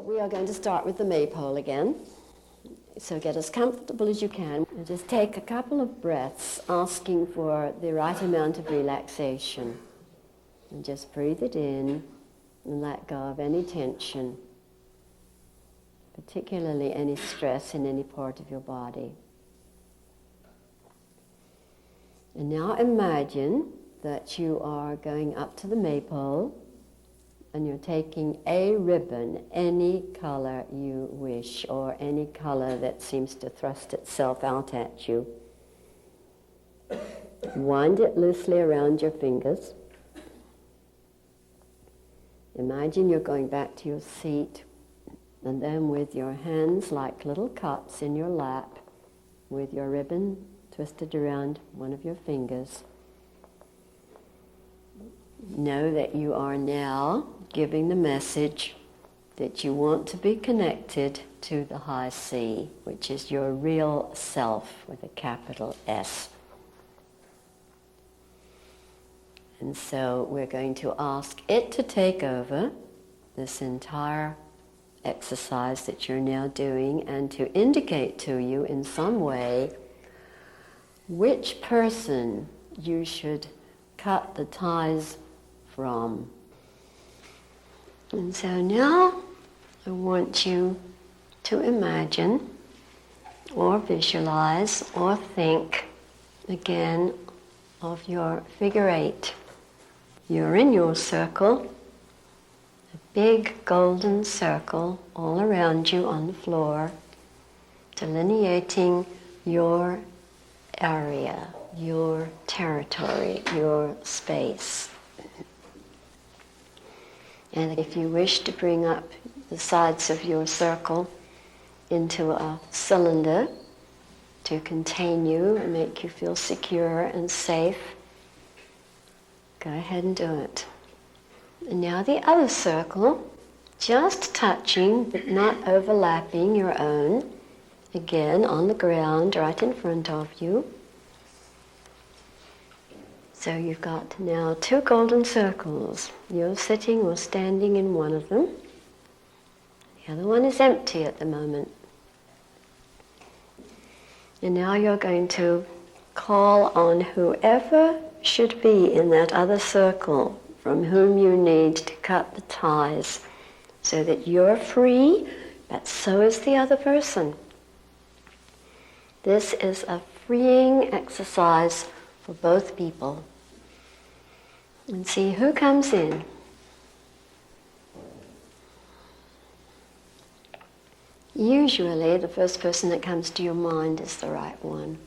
We are going to start with the maypole again. So get as comfortable as you can and just take a couple of breaths asking for the right amount of relaxation. And just breathe it in and let go of any tension, particularly any stress in any part of your body. And now imagine that you are going up to the maypole and you're taking a ribbon, any color you wish, or any color that seems to thrust itself out at you. Wind it loosely around your fingers. Imagine you're going back to your seat, and then with your hands like little cups in your lap, with your ribbon twisted around one of your fingers, know that you are now giving the message that you want to be connected to the high C, which is your real self with a capital S. And so we're going to ask it to take over this entire exercise that you're now doing and to indicate to you in some way which person you should cut the ties from. And so now I want you to imagine or visualize or think again of your figure eight. You're in your circle, a big golden circle all around you on the floor, delineating your area, your territory, your space. And if you wish to bring up the sides of your circle into a cylinder to contain you and make you feel secure and safe, go ahead and do it. And now the other circle, just touching but not overlapping your own, again on the ground right in front of you. So you've got now two golden circles. You're sitting or standing in one of them. The other one is empty at the moment. And now you're going to call on whoever should be in that other circle from whom you need to cut the ties so that you're free, but so is the other person. This is a freeing exercise for both people. And see who comes in. Usually the first person that comes to your mind is the right one.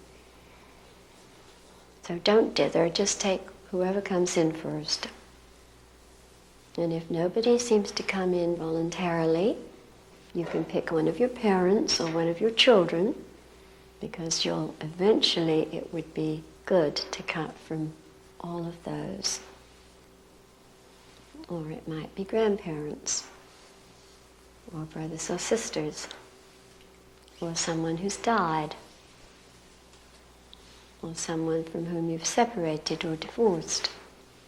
So don't dither, just take whoever comes in first. And if nobody seems to come in voluntarily, you can pick one of your parents or one of your children, because eventually it would be good to cut from all of those. Or it might be grandparents, or brothers or sisters, or someone who's died, or someone from whom you've separated or divorced.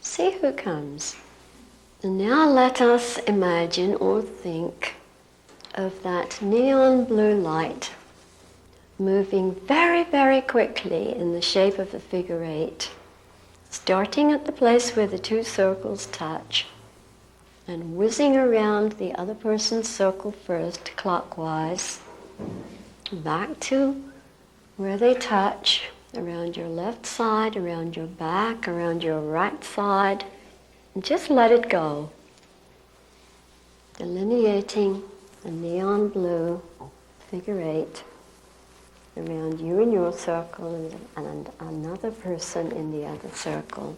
See who comes. And now let us imagine or think of that neon blue light moving very, very quickly in the shape of a figure eight, starting at the place where the two circles touch, and whizzing around the other person's circle first, clockwise, back to where they touch, around your left side, around your back, around your right side, and just let it go. Delineating a neon blue figure eight around you in your circle and another person in the other circle.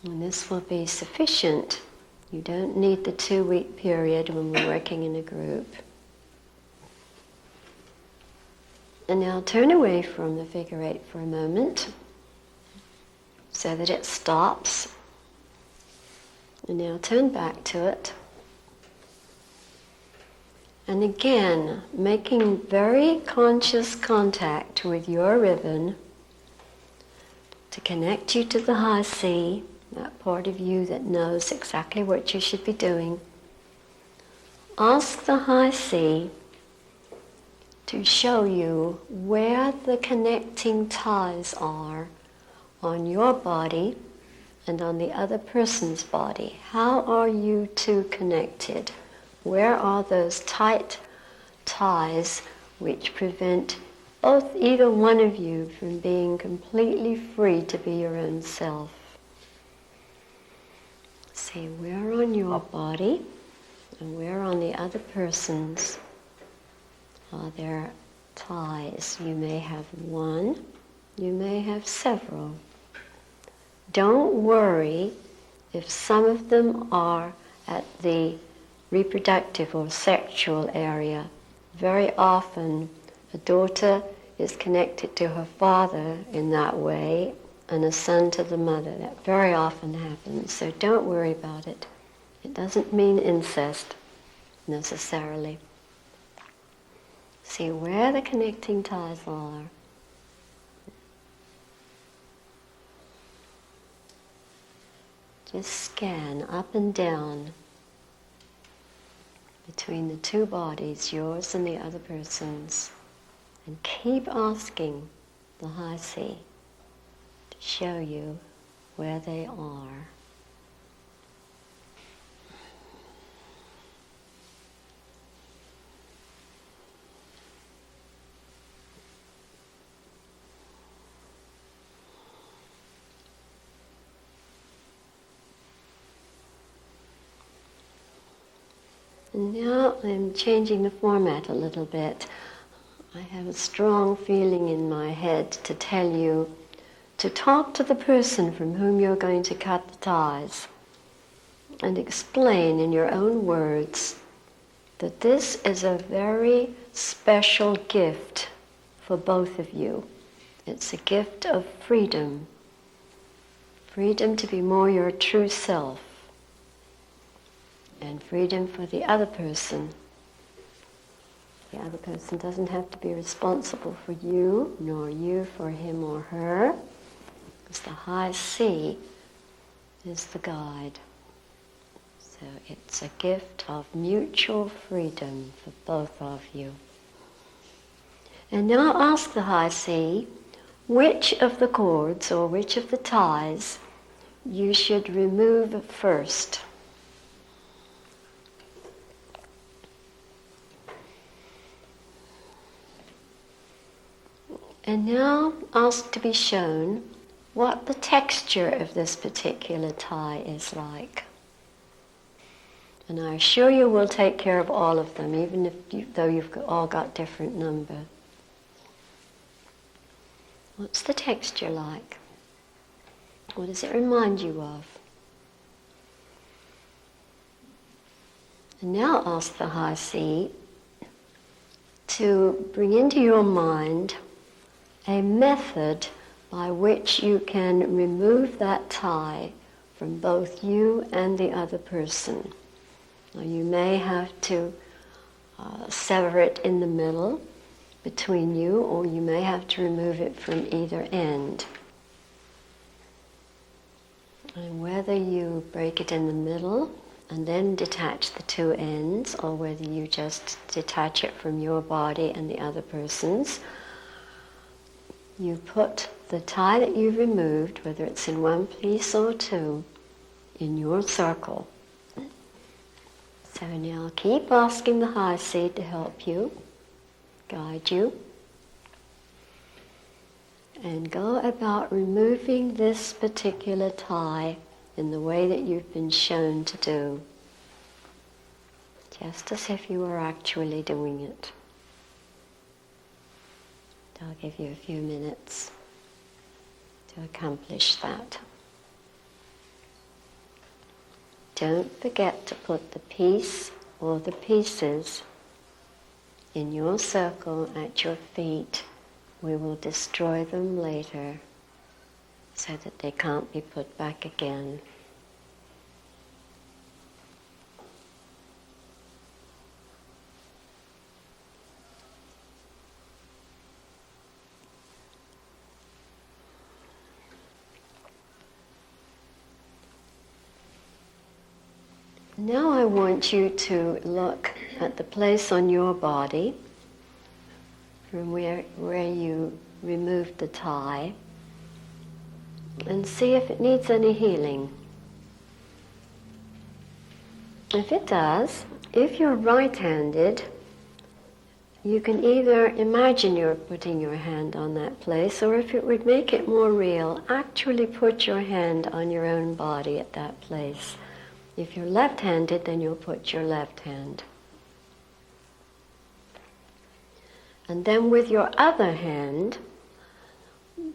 And this will be sufficient. You don't need the 2-week period when we're working in a group. And now turn away from the figure eight for a moment so that it stops. And now turn back to it. And again, making very conscious contact with your ribbon to connect you to the high C, that part of you that knows exactly what you should be doing. ask the high sea to show you where the connecting ties are on your body and on the other person's body. How are you two connected? Where are those tight ties which prevent either one of you from being completely free to be your own self? See, where on your body and where on the other person's are there ties? You may have one, you may have several. Don't worry if some of them are at the reproductive or sexual area. Very often a daughter is connected to her father in that way, and a son to the mother. That very often happens, so don't worry about it. It doesn't mean incest necessarily. See where the connecting ties are. Just scan up and down between the two bodies, yours and the other person's, and keep asking the high sea to show you where they are. And now I'm changing the format a little bit. I have a strong feeling in my head to tell you to talk to the person from whom you're going to cut the ties and explain in your own words that this is a very special gift for both of you. It's a gift of freedom. Freedom to be more your true self. And freedom for the other person. The other person doesn't have to be responsible for you, nor you for him or her, because the high sea is the guide. So it's a gift of mutual freedom for both of you. And now ask the high sea which of the cords or which of the ties you should remove first. And now ask to be shown what the texture of this particular tie is like. And I assure you we'll take care of all of them, even though you've all got different number. What's the texture like? What does it remind you of? And now ask the high sea to bring into your mind a method by which you can remove that tie from both you and the other person. Now, you may have to sever it in the middle between you, or you may have to remove it from either end. And whether you break it in the middle and then detach the two ends, or whether you just detach it from your body and the other person's, you put the tie that you've removed, whether it's in one piece or two, in your circle. So now keep asking the high sea to help you, guide you, and go about removing this particular tie in the way that you've been shown to do, just as if you were actually doing it. I'll give you a few minutes to accomplish that. Don't forget to put the piece or the pieces in your circle at your feet. We will destroy them later so that they can't be put back again. Now I want you to look at the place on your body from where you removed the tie and see if it needs any healing. If it does, if you're right-handed, you can either imagine you're putting your hand on that place, or if it would make it more real, actually put your hand on your own body at that place. If you're left-handed, then you'll put your left hand. And then with your other hand,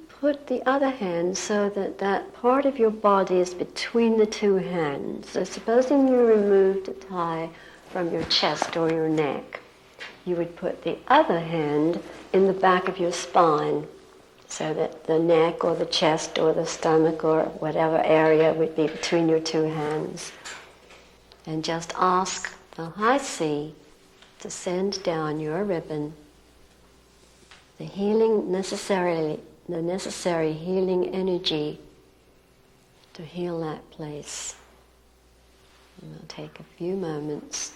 put the other hand so that that part of your body is between the two hands. So supposing you removed a tie from your chest or your neck, you would put the other hand in the back of your spine so that the neck or the chest or the stomach or whatever area would be between your two hands. And just ask the high sea to send down your ribbon the necessary healing energy to heal that place. And it'll take a few moments.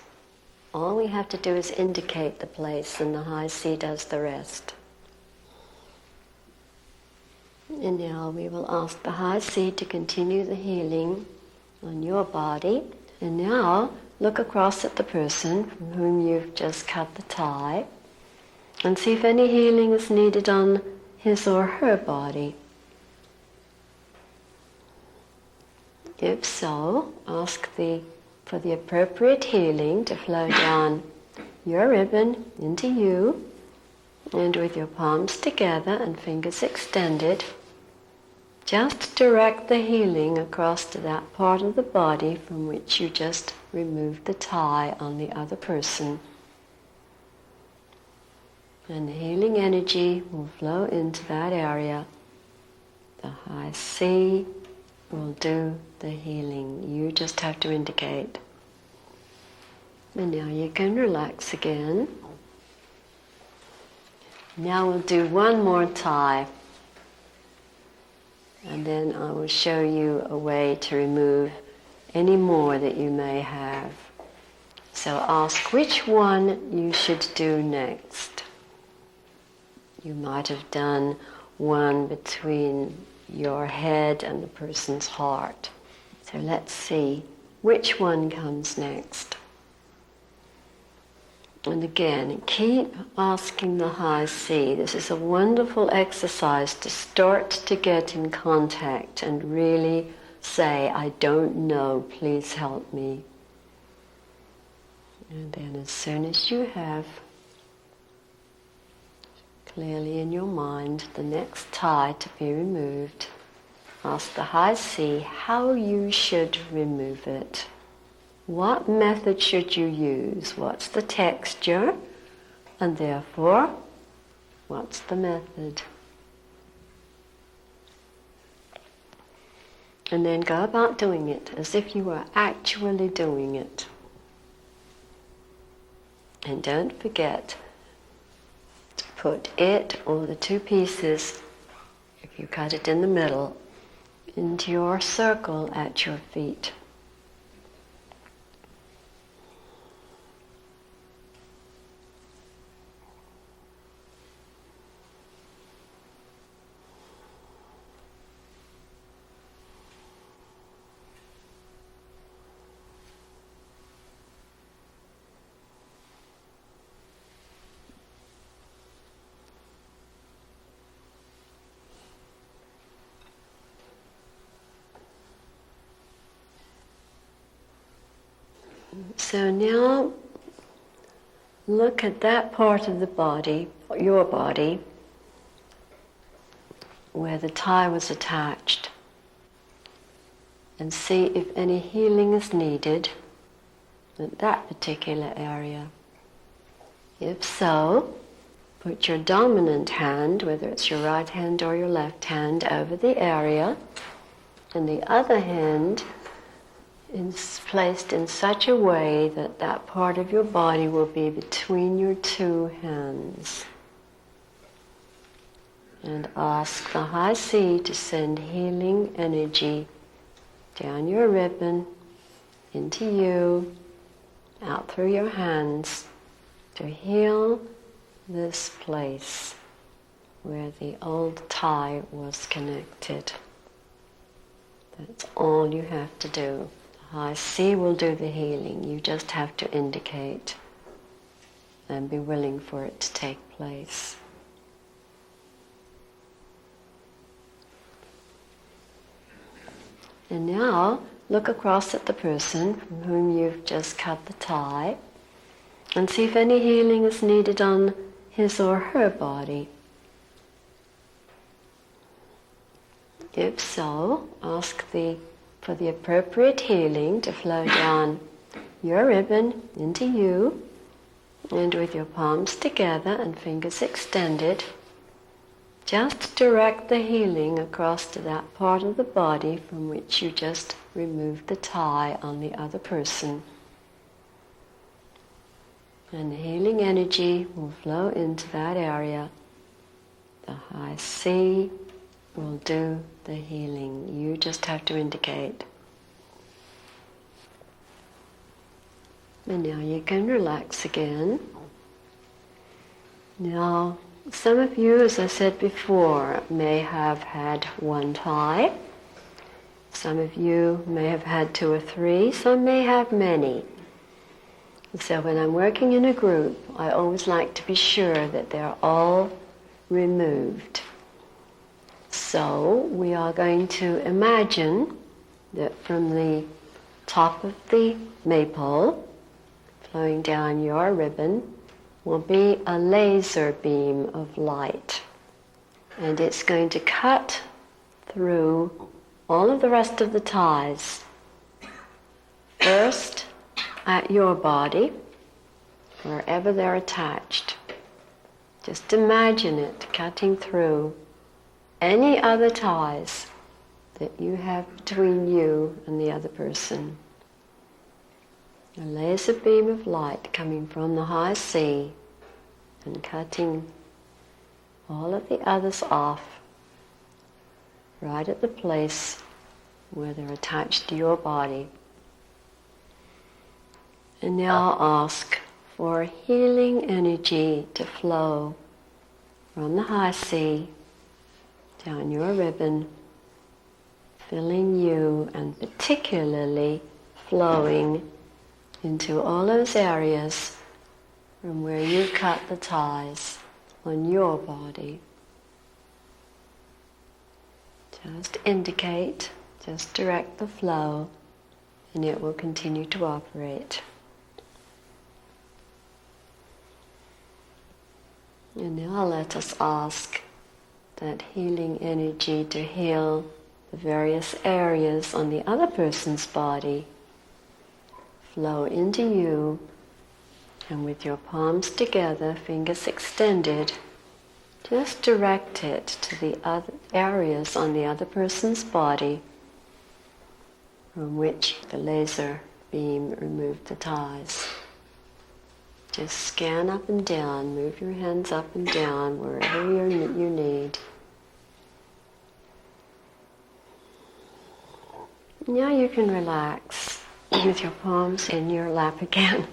All we have to do is indicate the place, and the high sea does the rest. And now we will ask the high sea to continue the healing on your body. And now look across at the person from whom you've just cut the tie and see if any healing is needed on his or her body. If so, ask for the appropriate healing to flow down your ribbon into you, and with your palms together and fingers extended, just direct the healing across to that part of the body from which you just removed the tie on the other person. And the healing energy will flow into that area. The high sea will do the healing. You just have to indicate. And now you can relax again. Now we'll do one more tie. And then I will show you a way to remove any more that you may have. So ask which one you should do next. You might have done one between your head and the person's heart. So let's see which one comes next. And again, keep asking the high sea. This is a wonderful exercise to start to get in contact and really say, I don't know, please help me. And then as soon as you have clearly in your mind the next tie to be removed, ask the high sea how you should remove it. What method should you use? What's the texture? And therefore, what's the method? And then go about doing it as if you were actually doing it. And don't forget to put it or the two pieces, if you cut it in the middle, into your circle at your feet. So now look at that part of the body, your body, where the tie was attached, and see if any healing is needed at that particular area. If so, put your dominant hand, whether it's your right hand or your left hand, over the area, and the other hand is placed in such a way that that part of your body will be between your two hands. And ask the high sea to send healing energy down your ribbon into you, out through your hands, to heal this place where the old tie was connected. That's all you have to do. The high C will do the healing. You just have to indicate and be willing for it to take place. And now, look across at the person from whom you've just cut the tie and see if any healing is needed on his or her body. If so, ask for the appropriate healing to flow down your ribbon into you, and with your palms together and fingers extended, just direct the healing across to that part of the body from which you just removed the tie on the other person. And the healing energy will flow into that area. The high C will do the healing. You just have to indicate. And now you can relax again. Now, some of you, as I said before, may have had one tie. Some of you may have had 2 or 3. Some may have many. So when I'm working in a group, I always like to be sure that they're all removed. So we are going to imagine that from the top of the maypole, flowing down your ribbon, will be a laser beam of light. And it's going to cut through all of the rest of the ties. First, at your body, wherever they're attached. Just imagine it cutting through any other ties that you have between you and the other person. A laser beam of light coming from the high C and cutting all of the others off right at the place where they're attached to your body. And now ask for healing energy to flow from the high C down your ribbon, filling you and particularly flowing into all those areas from where you cut the ties on your body. Just indicate, just direct the flow, and it will continue to operate. And now let us ask that healing energy to heal the various areas on the other person's body flow into you, and with your palms together, fingers extended, just direct it to the other areas on the other person's body from which the laser beam removed the ties. Just scan up and down, move your hands up and down wherever you need. Now you can relax with your palms in your lap again.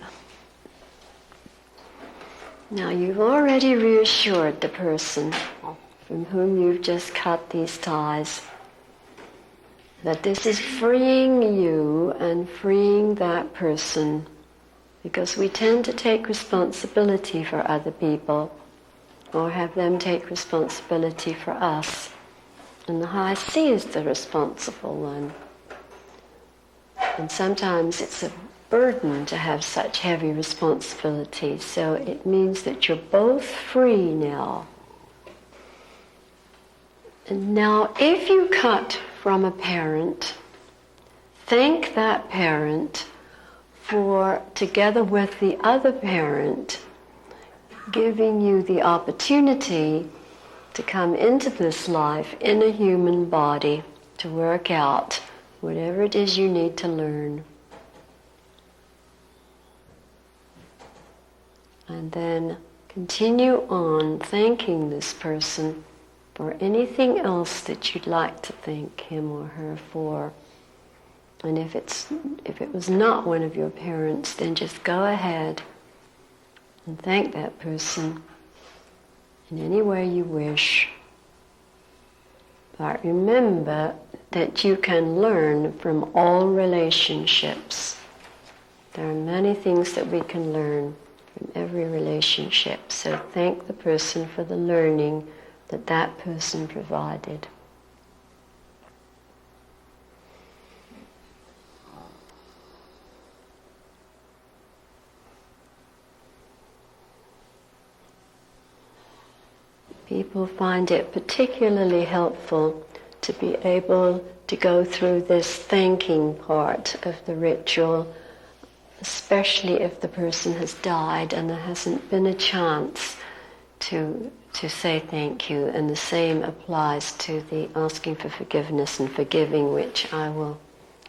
Now you've already reassured the person from whom you've just cut these ties that this is freeing you and freeing that person, because we tend to take responsibility for other people or have them take responsibility for us. And the high C is the responsible one. And sometimes it's a burden to have such heavy responsibility, so it means that you're both free now. And now if you cut from a parent, thank that parent for, together with the other parent, giving you the opportunity to come into this life in a human body to work out whatever it is you need to learn. And then continue on thanking this person for anything else that you'd like to thank him or her for. And if it was not one of your parents, then just go ahead and thank that person in any way you wish. But remember that you can learn from all relationships. There are many things that we can learn from every relationship. So thank the person for the learning that that person provided. People find it particularly helpful to be able to go through this thanking part of the ritual, especially if the person has died and there hasn't been a chance to say thank you. And the same applies to the asking for forgiveness and forgiving, which I will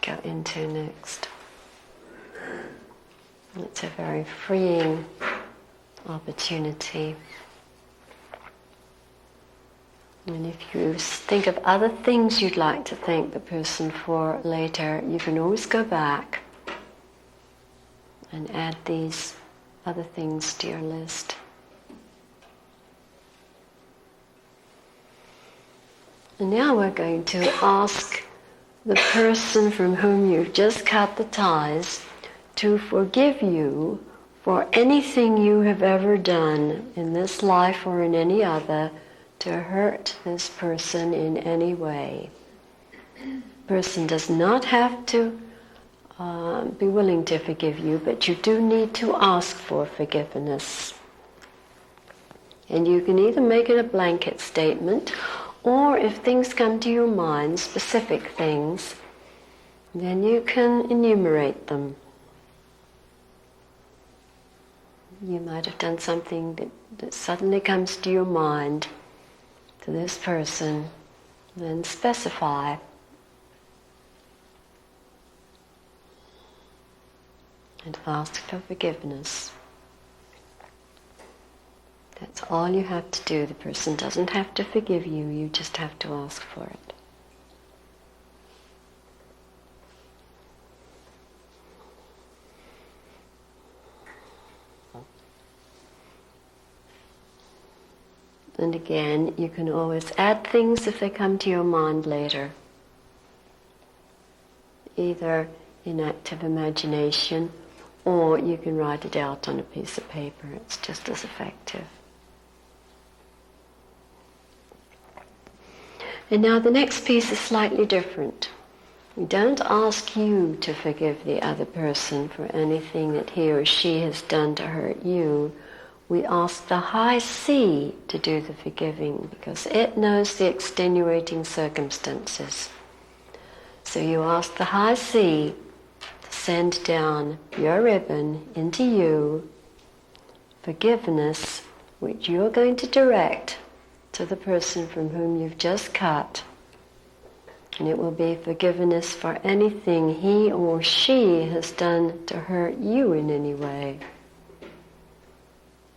go into next. It's a very freeing opportunity. And if you think of other things you'd like to thank the person for later, you can always go back and add these other things to your list. And now we're going to ask the person from whom you've just cut the ties to forgive you for anything you have ever done in this life or in any other to hurt this person in any way. The person does not have to be willing to forgive you, but you do need to ask for forgiveness. And you can either make it a blanket statement, or if things come to your mind, specific things, then you can enumerate them. You might have done something that suddenly comes to your mind to this person, then specify. And ask for forgiveness. That's all you have to do. The person doesn't have to forgive you, you just have to ask for it. And again, you can always add things if they come to your mind later. Either in active imagination, or you can write it out on a piece of paper. It's just as effective. And now the next piece is slightly different. We don't ask you to forgive the other person for anything that he or she has done to hurt you. We ask the high sea to do the forgiving because it knows the extenuating circumstances. So you ask the high sea to send down your ribbon into you, forgiveness, which you're going to direct to the person from whom you've just cut. And it will be forgiveness for anything he or she has done to hurt you in any way.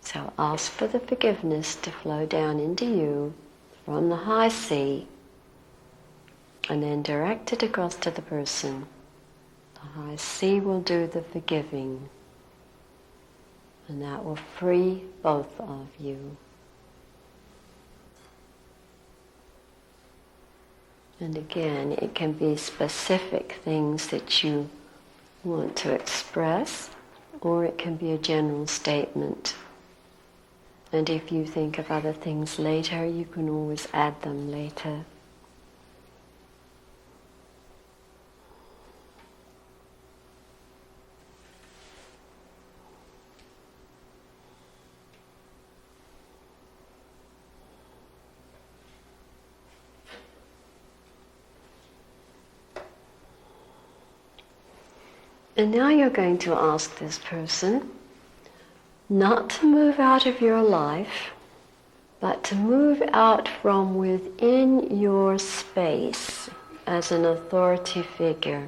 So ask for the forgiveness to flow down into you from the high sea, and then direct it across to the person. The high sea will do the forgiving, and that will free both of you. And again, it can be specific things that you want to express, or it can be a general statement. And if you think of other things later, you can always add them later. And now you're going to ask this person not to move out of your life, but to move out from within your space as an authority figure.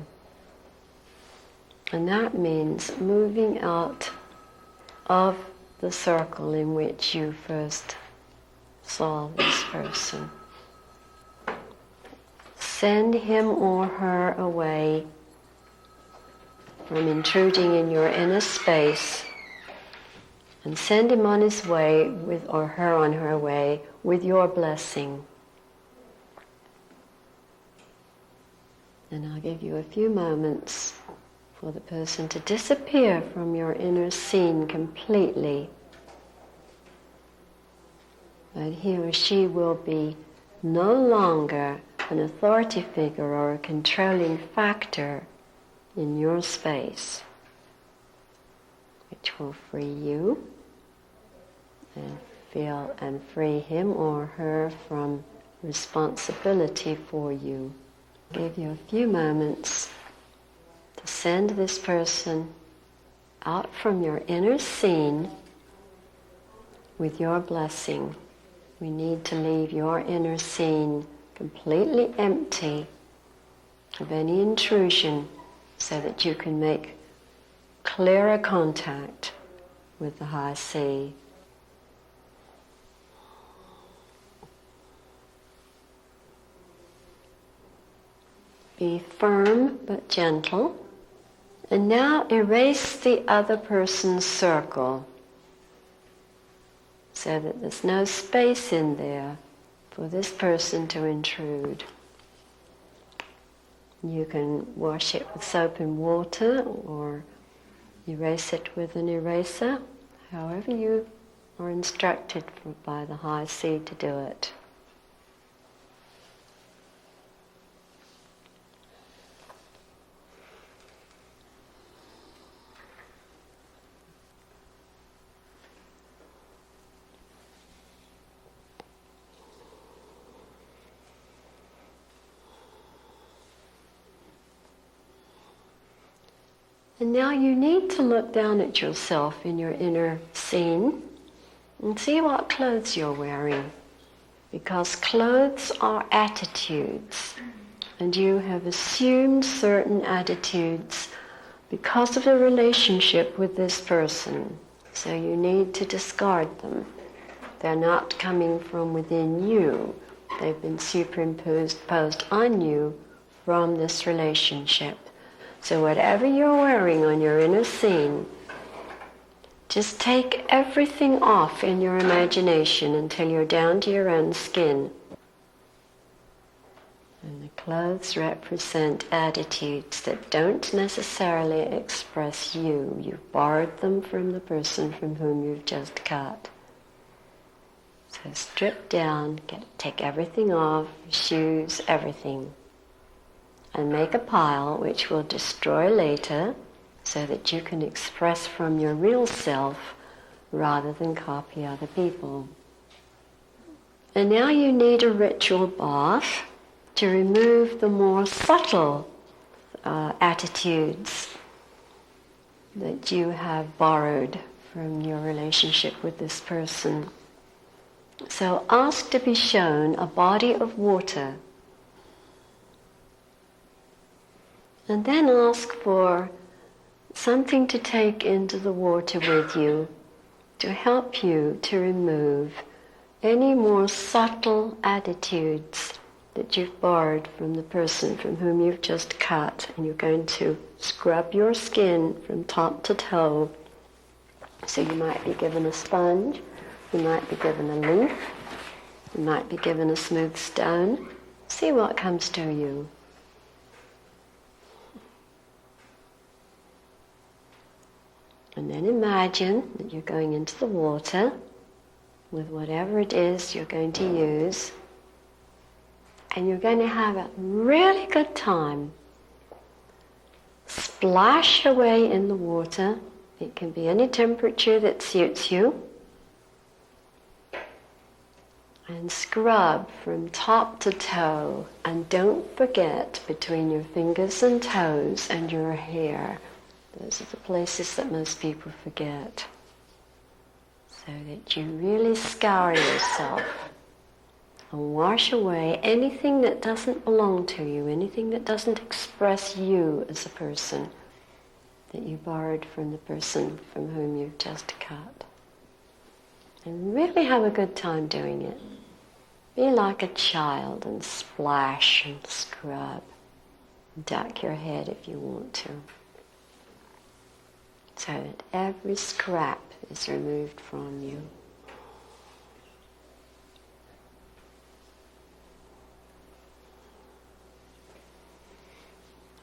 And that means moving out of the circle in which you first saw this person. Send him or her away from intruding in your inner space, and send him on his way or her on her way with your blessing. And I'll give you a few moments for the person to disappear from your inner scene completely. But he or she will be no longer an authority figure or a controlling factor in your space, which will free you and free him or her from responsibility for you. I'll give you a few moments to send this person out from your inner scene with your blessing. We need to leave your inner scene completely empty of any intrusion so that you can make clearer contact with the high sea. Be firm but gentle. And now erase the other person's circle so that there's no space in there for this person to intrude. You can wash it with soap and water or erase it with an eraser, however you are instructed by the high sea to do it. And now you need to look down at yourself in your inner scene and see what clothes you're wearing. Because clothes are attitudes, and you have assumed certain attitudes because of the relationship with this person. So you need to discard them. They're not coming from within you. They've been superimposed on you from this relationship. So whatever you're wearing on your inner scene, just take everything off in your imagination until you're down to your own skin. And the clothes represent attitudes that don't necessarily express you. You've borrowed them from the person from whom you've just cut. So strip down, take everything off, shoes, everything. And make a pile which will destroy later so that you can express from your real self rather than copy other people. And now you need a ritual bath to remove the more subtle attitudes that you have borrowed from your relationship with this person. So ask to be shown a body of water. And then ask for something to take into the water with you to help you to remove any more subtle attitudes that you've borrowed from the person from whom you've just cut. And you're going to scrub your skin from top to toe. So you might be given a sponge, you might be given a leaf, you might be given a smooth stone. See what comes to you. And then imagine that you're going into the water with whatever it is you're going to use, and you're going to have a really good time. Splash away in the water. It can be any temperature that suits you. And scrub from top to toe. And don't forget between your fingers and toes and your hair. Those are the places that most people forget. So that you really scour yourself and wash away anything that doesn't belong to you, anything that doesn't express you as a person that you borrowed from the person from whom you've just cut. And really have a good time doing it. Be like a child and splash and scrub. Duck your head if you want to. so that every scrap is removed from you.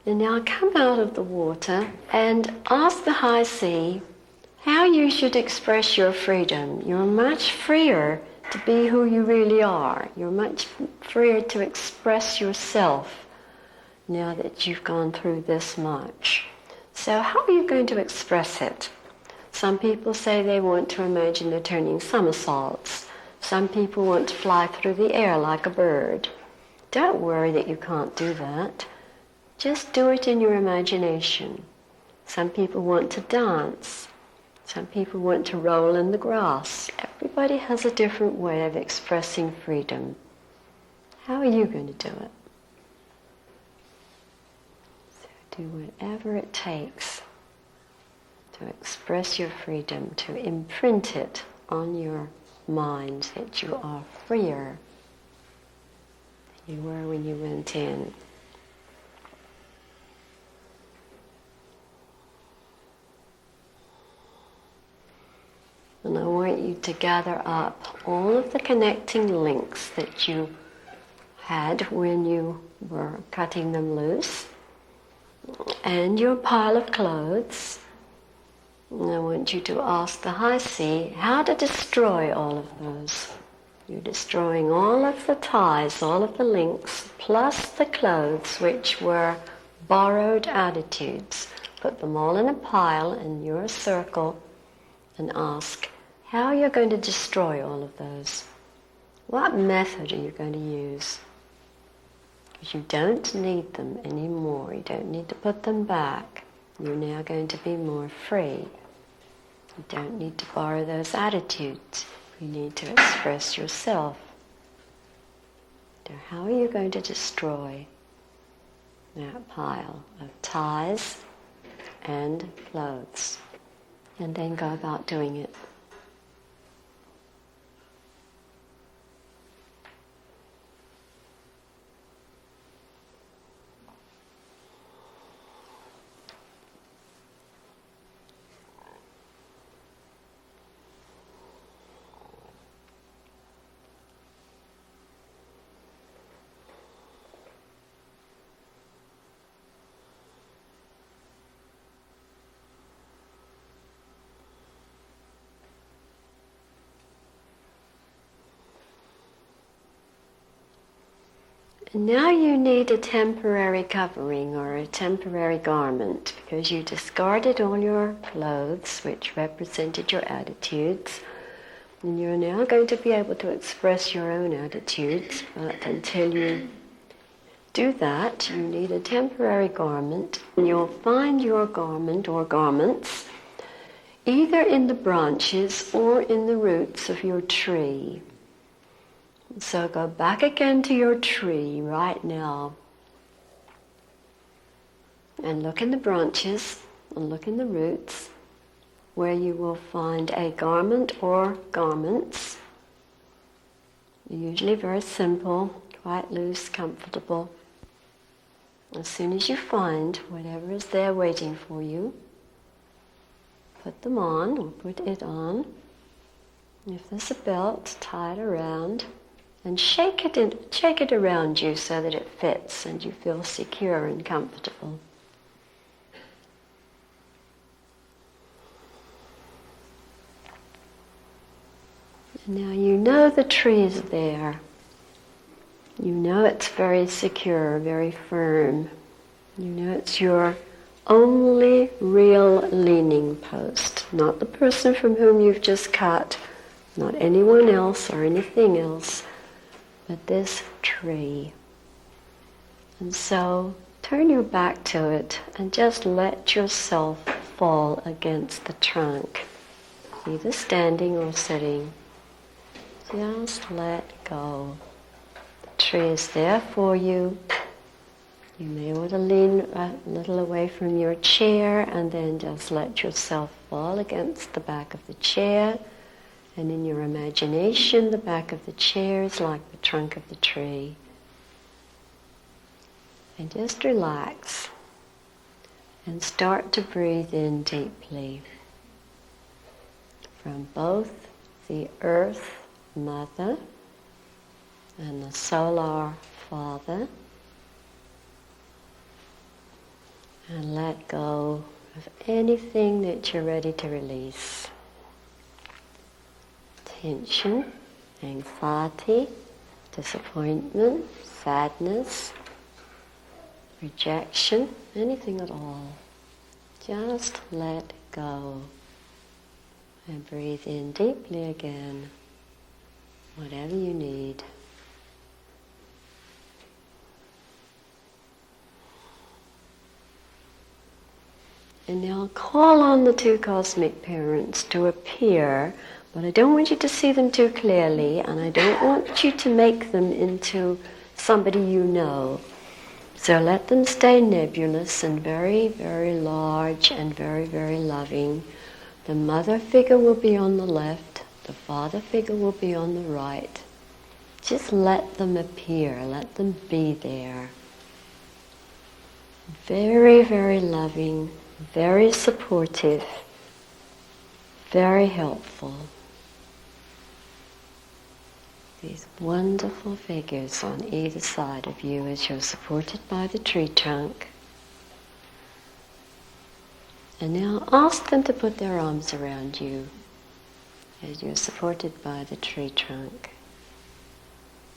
And now come out of the water and ask the high sea how you should express your freedom. You're much freer to be who you really are. You're much freer to express yourself now that you've gone through this much. So how are you going to express it? Some people say they want to imagine they're turning somersaults. Some people want to fly through the air like a bird. Don't worry that you can't do that. Just do it in your imagination. Some people want to dance. Some people want to roll in the grass. Everybody has a different way of expressing freedom. How are you going to do it? So do whatever it takes to express your freedom, to imprint it on your mind that you are freer than you were when you went in. And I want you to gather up all of the connecting links that you had when you were cutting them loose, and your pile of clothes. And I want you to ask the high sea how to destroy all of those. You're destroying all of the ties, all of the links, plus the clothes which were borrowed attitudes. Put them all in a pile in your circle and ask how you're going to destroy all of those. What method are you going to use? Because you don't need them anymore. You don't need to put them back. You're now going to be more free. You don't need to borrow those attitudes. You need to express yourself. Now, how are you going to destroy that pile of ties and clothes? And then go about doing it. Now you need a temporary covering or a temporary garment because you discarded all your clothes which represented your attitudes, and you're now going to be able to express your own attitudes, but until you do that you need a temporary garment, and you'll find your garment or garments either in the branches or in the roots of your tree. So go back again to your tree right now and look in the branches and look in the roots where you will find a garment or garments. Usually very simple, quite loose, comfortable. As soon as you find whatever is there waiting for you, put them on or put it on. If there's a belt, tie it around. And shake it around you so that it fits and you feel secure and comfortable. And now you know the tree is there. You know it's very secure, very firm. You know it's your only real leaning post, not the person from whom you've just cut, not anyone else or anything else, but this tree. And so turn your back to it and just let yourself fall against the trunk, either standing or sitting. Just let go. The tree is there for you. You may want to lean a little away from your chair and then just let yourself fall against the back of the chair. And in your imagination, the back of the chair is like the trunk of the tree. And just relax. And start to breathe in deeply from both the Earth Mother and the Solar Father. And let go of anything that you're ready to release. Tension, anxiety, disappointment, sadness, rejection, anything at all. Just let go. And breathe in deeply again, whatever you need. And now call on the two cosmic parents to appear, but I don't want you to see them too clearly, and I don't want you to make them into somebody you know. So let them stay nebulous and very, very large and very, very loving. The mother figure will be on the left, the father figure will be on the right. Just let them appear, let them be there. Very, very loving, very supportive, very helpful. These wonderful figures on either side of you as you're supported by the tree trunk. And now ask them to put their arms around you as you're supported by the tree trunk.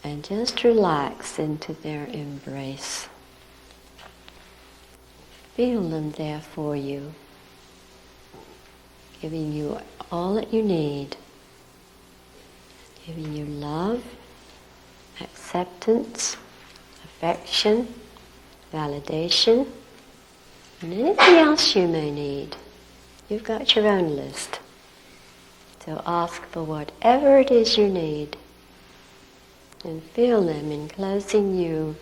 And just relax into their embrace. Feel them there for you, giving you all that you need, giving you love, acceptance, affection, validation, and anything else you may need. You've got your own list. So ask for whatever it is you need, and feel them enclosing you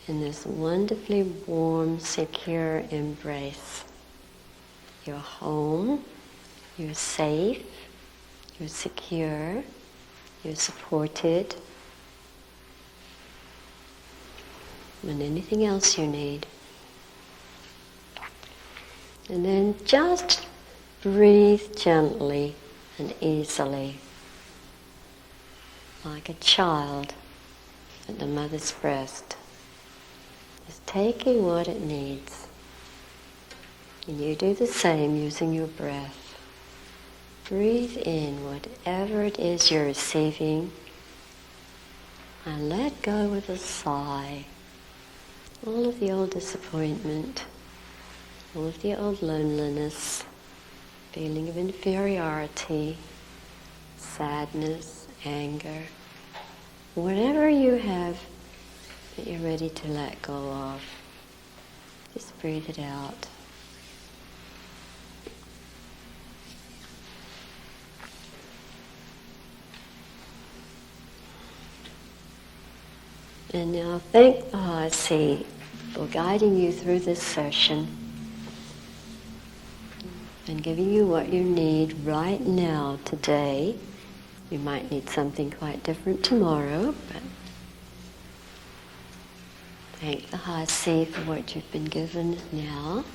in this wonderfully warm, secure embrace. You're home, you're safe, you're secure, you're supported, and anything else you need. And then just breathe gently and easily, like a child at the mother's breast. Just taking what it needs. And you do the same using your breath. Breathe in whatever it is you're receiving and let go with a sigh. All of the old disappointment, all of the old loneliness, feeling of inferiority, sadness, anger, whatever you have that you're ready to let go of. Just breathe it out. And now thank the High Sea for guiding you through this session and giving you what you need right now, today. You might need something quite different tomorrow, but thank the High Sea for what you've been given now,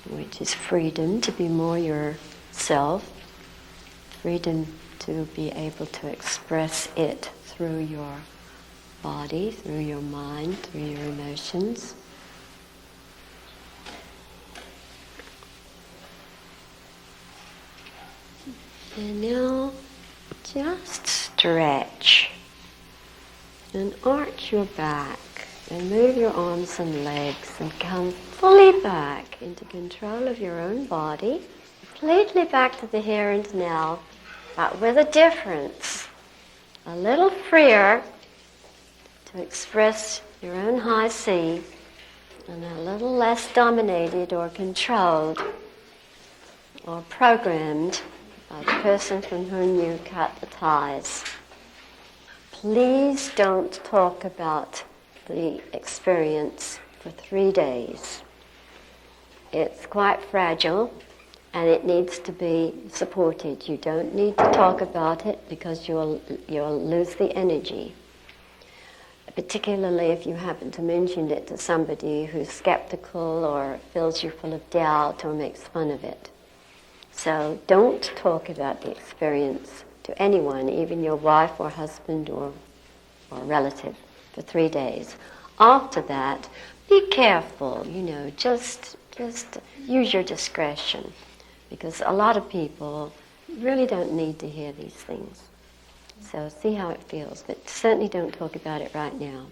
which is freedom to be more yourself, freedom to be able to express it through your body, through your mind, through your emotions. And now just stretch and arch your back and move your arms and legs and come fully back into control of your own body, completely back to the here and now, but with a difference, a little freer to express your own high C and a little less dominated or controlled or programmed by the person from whom you cut the ties. Please don't talk about the experience for 3 days. It's quite fragile and it needs to be supported. You don't need to talk about it because you'll lose the energy. particularly if you happen to mention it to somebody who's skeptical or fills you full of doubt or makes fun of it. So don't talk about the experience to anyone, even your wife or husband or relative, for 3 days. After that, be careful, just use your discretion, because a lot of people really don't need to hear these things. So see how it feels, but certainly don't talk about it right now.